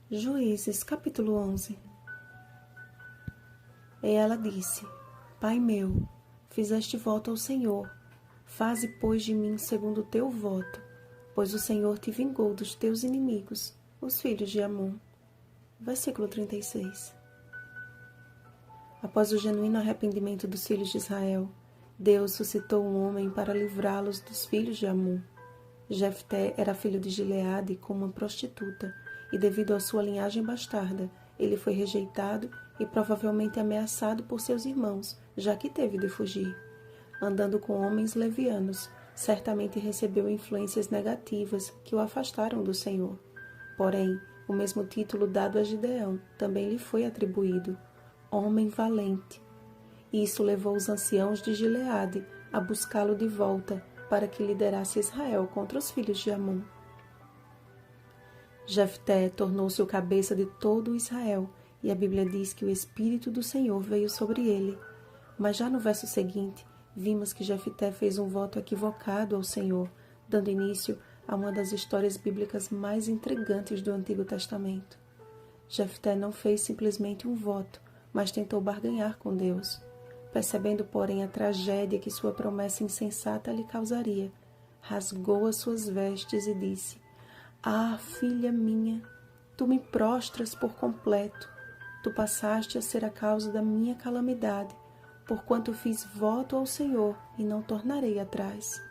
Juízes, capítulo 11. E ela disse: Pai meu, fizeste voto ao Senhor, faze, pois, de mim segundo o teu voto, pois o Senhor te vingou dos teus inimigos, os filhos de Amon. Versículo 36. Após o genuíno arrependimento dos filhos de Israel, Deus suscitou um homem para livrá-los dos filhos de Amon. Jefté era filho de Gileade com uma prostituta, e devido à sua linhagem bastarda, ele foi rejeitado e provavelmente ameaçado por seus irmãos, já que teve de fugir. Andando com homens levianos, certamente recebeu influências negativas que o afastaram do Senhor. Porém, o mesmo título dado a Gideão também lhe foi atribuído, homem valente. Isso levou os anciãos de Gileade a buscá-lo de volta para que liderasse Israel contra os filhos de Amon. Jefté tornou-se o cabeça de todo Israel, e a Bíblia diz que o Espírito do Senhor veio sobre ele. Mas já no verso seguinte, vimos que Jefté fez um voto equivocado ao Senhor, dando início a uma das histórias bíblicas mais intrigantes do Antigo Testamento. Jefté não fez simplesmente um voto, mas tentou barganhar com Deus. Percebendo, porém, a tragédia que sua promessa insensata lhe causaria, rasgou as suas vestes e disse: Ah, filha minha, tu me prostras por completo. Tu passaste a ser a causa da minha calamidade, porquanto fiz voto ao Senhor e não tornarei atrás.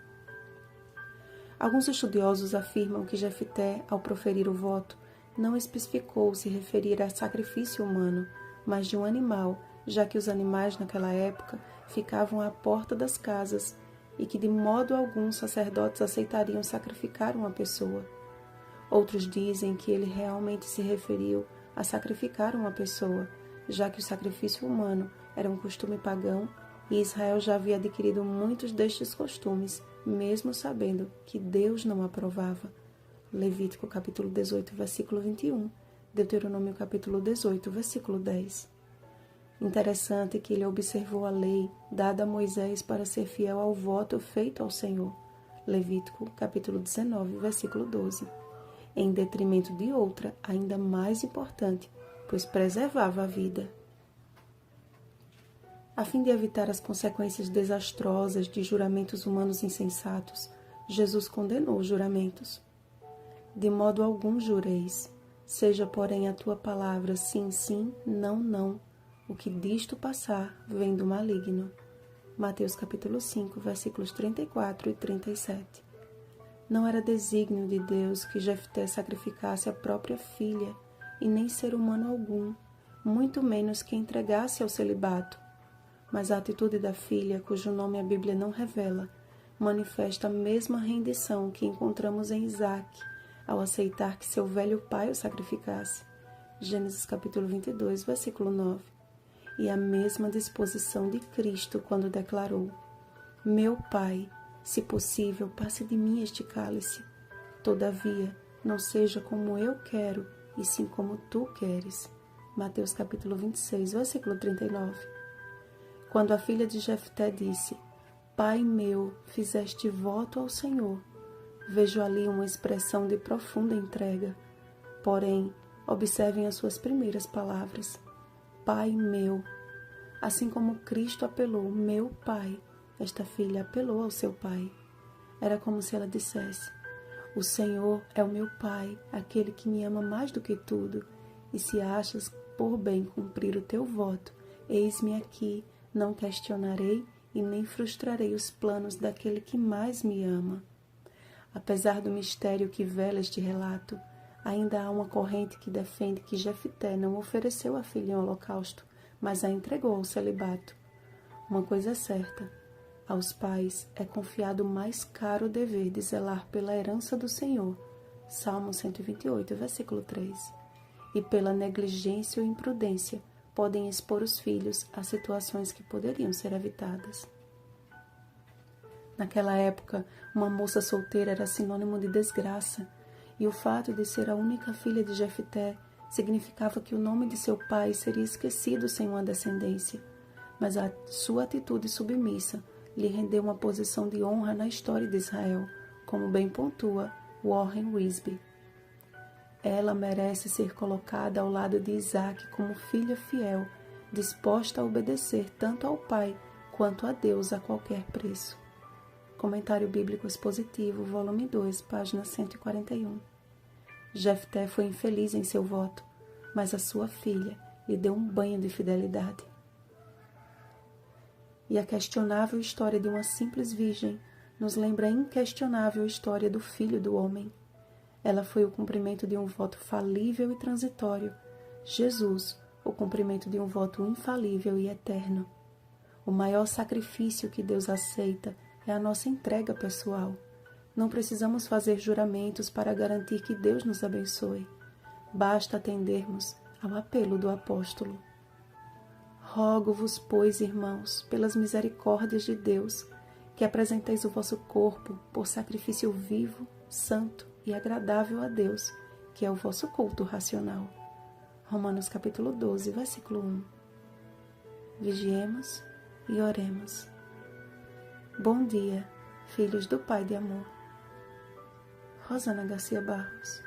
Alguns estudiosos afirmam que Jefté, ao proferir o voto, não especificou se referir a sacrifício humano, mas de um animal, já que os animais naquela época ficavam à porta das casas e que de modo algum sacerdotes aceitariam sacrificar uma pessoa. Outros dizem que ele realmente se referiu a sacrificar uma pessoa, já que o sacrifício humano era um costume pagão e Israel já havia adquirido muitos destes costumes, mesmo sabendo que Deus não aprovava. Levítico capítulo 18, versículo 21, Deuteronômio capítulo 18, versículo 10. Interessante que ele observou a lei dada a Moisés para ser fiel ao voto feito ao Senhor. Levítico capítulo 19, versículo 12. Em detrimento de outra, ainda mais importante, pois preservava a vida. A fim de evitar as consequências desastrosas de juramentos humanos insensatos, Jesus condenou os juramentos. De modo algum jureis, seja porém a tua palavra sim, sim, não, não. O que disto passar vem do maligno. Mateus capítulo 5, versículos 34 e 37. Não era desígnio de Deus que Jefté sacrificasse a própria filha, e nem ser humano algum, muito menos que entregasse ao celibato. Mas a atitude da filha, cujo nome a Bíblia não revela, manifesta a mesma rendição que encontramos em Isaque, ao aceitar que seu velho pai o sacrificasse. Gênesis capítulo 22, versículo 9. E a mesma disposição de Cristo quando declarou: Meu Pai, se possível, passe de mim este cálice. Todavia, não seja como eu quero, e sim como tu queres. Mateus capítulo 26, versículo 39. Quando a filha de Jefté disse: Pai meu, fizeste voto ao Senhor, vejo ali uma expressão de profunda entrega. Porém, observem as suas primeiras palavras: Pai meu. Assim como Cristo apelou, meu Pai, esta filha apelou ao seu Pai. Era como se ela dissesse: O Senhor é o meu Pai, aquele que me ama mais do que tudo, e se achas por bem cumprir o teu voto, eis-me aqui, não questionarei e nem frustrarei os planos daquele que mais me ama. Apesar do mistério que vela este relato, ainda há uma corrente que defende que Jefté não ofereceu a filha em holocausto, mas a entregou ao celibato. Uma coisa é certa: aos pais é confiado o mais caro dever de zelar pela herança do Senhor, Salmo 128, versículo 3, e pela negligência ou imprudência podem expor os filhos a situações que poderiam ser evitadas. Naquela época, uma moça solteira era sinônimo de desgraça, e o fato de ser a única filha de Jefté significava que o nome de seu pai seria esquecido sem uma descendência, mas a sua atitude submissa lhe rendeu uma posição de honra na história de Israel, como bem pontua Warren Wiersbe. Ela merece ser colocada ao lado de Isaque como filha fiel, disposta a obedecer tanto ao pai quanto a Deus a qualquer preço. Comentário Bíblico Expositivo, volume 2, página 141. Jefté foi infeliz em seu voto, mas a sua filha lhe deu um banho de fidelidade. E a questionável história de uma simples virgem nos lembra a inquestionável história do Filho do Homem. Ela foi o cumprimento de um voto falível e transitório. Jesus, o cumprimento de um voto infalível e eterno. O maior sacrifício que Deus aceita é a nossa entrega pessoal. Não precisamos fazer juramentos para garantir que Deus nos abençoe. Basta atendermos ao apelo do apóstolo. Rogo-vos, pois, irmãos, pelas misericórdias de Deus, que apresenteis o vosso corpo por sacrifício vivo, santo e agradável a Deus, que é o vosso culto racional. Romanos capítulo 12, versículo 1. Vigiemos e oremos. Bom dia, filhos do Pai de amor. Rosana Garcia Barros.